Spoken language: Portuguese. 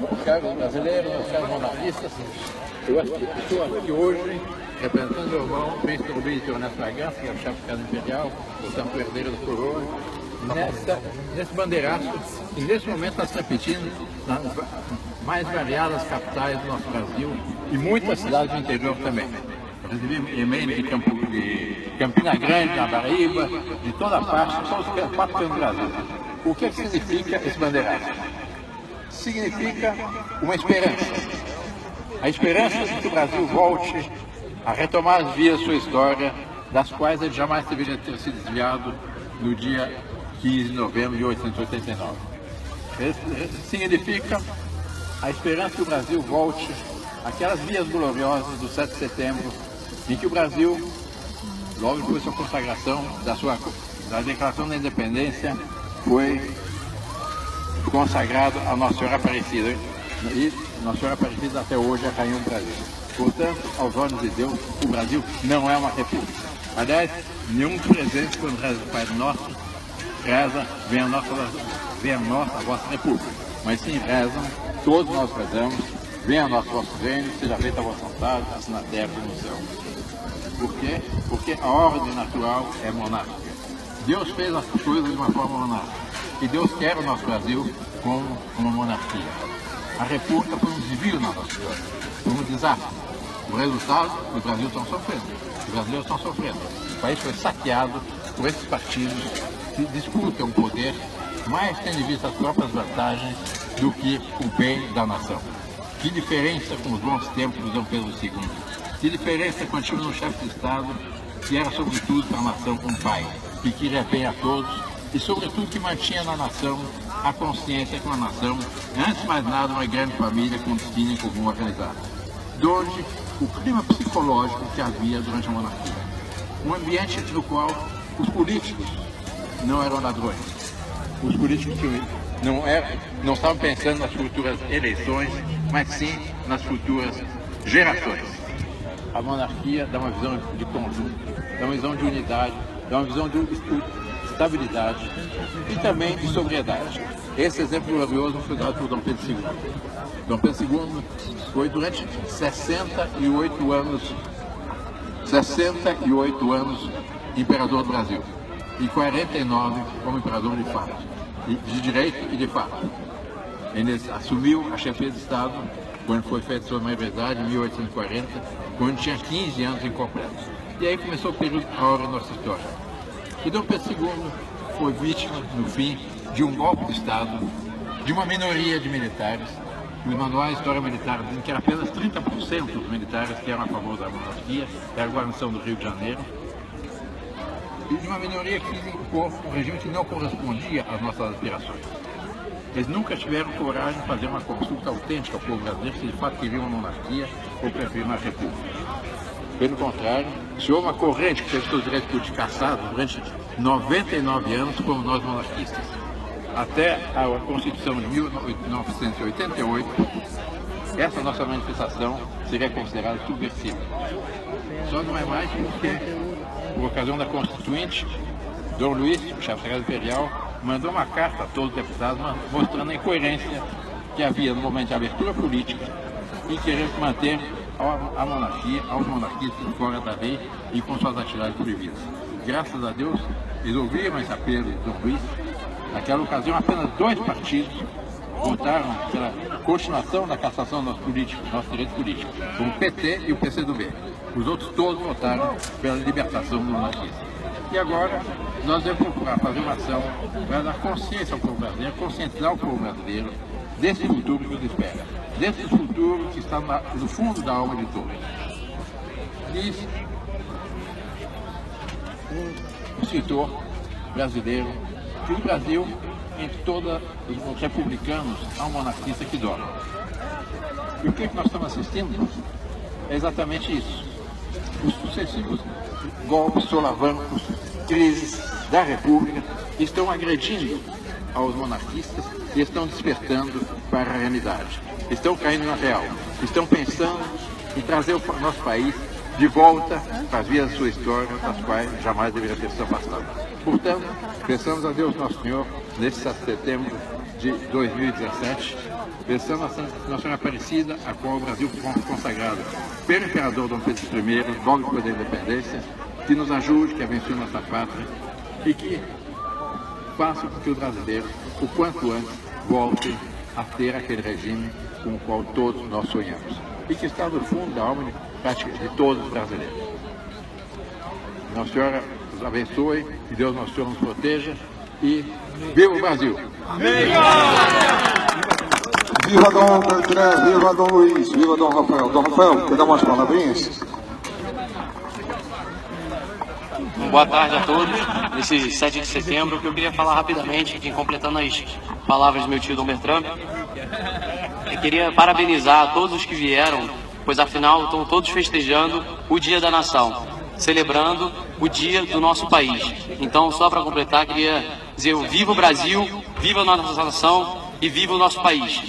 Meus caros brasileiros, meus caros monarquistas, eu estou aqui hoje representando meu irmão, Príncipe Rubens Ernesto Bragança, que é o chefe da Casa Imperial, portanto o herdeiro do coroa, nesse bandeiraço, que nesse momento está se repetindo nas mais variadas capitais do nosso Brasil e muitas cidades do interior também. Eu recebi e-mail de Campina Grande, da Paraíba, de toda parte, são os 4 cantos do Brasil. O que significa esse bandeiraço? Significa uma esperança. A esperança de que o Brasil volte a retomar as vias de sua história, das quais ele jamais deveria ter sido desviado no dia 15 de novembro de 1889. Significa a esperança que o Brasil volte àquelas vias gloriosas do 7 de setembro, em que o Brasil, logo depois da sua consagração, da declaração da independência, foi consagrado a Nossa Senhora Aparecida. E Nossa Senhora Aparecida até hoje é a Rainha do Brasil. Portanto, aos olhos de Deus, o Brasil não é uma república. Aliás, nenhum presente, quando reza o Pai Nosso, reza, venha a vossa república. Mas sim rezam, todos nós rezamos, venha a nosso vosso reino, seja feita a vossa vontade, assim na terra como no céu. Por quê? Porque a ordem natural é monárquica. Deus fez as coisas de uma forma monárquica. E Deus quer o nosso Brasil como uma monarquia. A república foi um desvio na nossa história, foi um desastre. O resultado, o Brasil está sofrendo. Os brasileiros estão sofrendo. O país foi saqueado por esses partidos que disputam o poder, mais tendo em vista as próprias vantagens do que o bem da nação. Que diferença com os bons tempos de Dom Pedro II. Que diferença quando tínhamos um chefe de Estado que era sobretudo para a nação um pai, que queria bem a todos e sobretudo que mantinha na nação a consciência que uma nação, antes de mais nada, uma grande família com destino em comum organizado. De onde o clima psicológico que havia durante a monarquia. Um ambiente no qual os políticos não eram ladrões. Os políticos não estavam pensando nas futuras eleições, mas sim nas futuras gerações. A monarquia dá uma visão de conjunto, dá uma visão de unidade, dá uma visão de estabilidade e também de sobriedade. Esse exemplo glorioso foi dado por Dom Pedro II. Dom Pedro II foi durante 68 anos imperador do Brasil e 49 como imperador de fato, de direito e de fato. Ele assumiu a chefia de Estado quando foi feita sua maioridade em 1840, quando tinha 15 anos incompletos. E aí começou o período áureo da nossa história. E Dom Pedro II foi vítima, no fim, de um golpe de Estado, de uma minoria de militares. Os manuais de história militar dizem que era apenas 30% dos militares que eram a favor da monarquia, era a guarnição do Rio de Janeiro, e de uma minoria que quis impor um regime que não correspondia às nossas aspirações. Eles nunca tiveram coragem de fazer uma consulta autêntica ao povo brasileiro se de fato queriam uma monarquia ou preferiam uma república. Pelo contrário, se houve uma corrente que teve seus direitos políticos cassados durante 99 anos, como nós monarquistas. Até a Constituição de 1988, essa nossa manifestação seria considerada subversiva. Só não é mais porque, por ocasião da Constituinte, Dom Luís, o chefe da Casa Imperial, mandou uma carta a todos os deputados mostrando a incoerência que havia no momento de abertura política e querer manter a monarquia, aos monarquistas fora da lei e com suas atividades proibidas. Graças a Deus, eles ouviram esse apelo de Dom Luís. Naquela ocasião, apenas 2 partidos votaram pela continuação da cassação dos nossos direitos políticos, como o PT e o PCdoB. Os outros todos votaram pela libertação do monarquista. E agora, nós devemos procurar fazer uma ação para dar consciência ao povo brasileiro, conscientizar o povo brasileiro desse futuro que nos espera, desse futuro que está no fundo da alma de todos. Diz um escritor brasileiro que no Brasil, entre todos os republicanos, há um monarquista que dorme. E o que nós estamos assistindo é exatamente isso. Os sucessivos golpes, solavancos, crises da República estão agredindo aos monarquistas e estão despertando para a realidade. Estão caindo na real. Estão pensando em trazer o nosso país de volta para as vias da sua história, das quais jamais deveria ter sido afastado. Portanto, peçamos a Deus Nosso Senhor, nesse 7 de setembro, de 2017, versando Nossa Senhora Aparecida, a qual o Brasil foi consagrado pelo Imperador Dom Pedro I, logo depois da independência, que nos ajude, que abençoe nossa pátria e que faça com que os brasileiros, o quanto antes, voltem a ter aquele regime com o qual todos nós sonhamos e que está no fundo da alma de todos os brasileiros. Nossa Senhora nos abençoe, que Deus Nosso Senhor nos proteja e viva o Brasil! Amém. Viva Dom André, viva Dom Luiz, viva Dom Rafael. Dom Rafael, quer dar umas palavrinhas? Boa tarde a todos. Nesse 7 de setembro, o que eu queria falar rapidamente, aqui completando as palavras do meu tio Dom Bertrand, eu queria parabenizar todos os que vieram, pois afinal estão todos festejando o Dia da Nação, celebrando o dia do nosso país. Então, só para completar, queria dizer viva o Brasil, viva a nossa nação e viva o nosso país.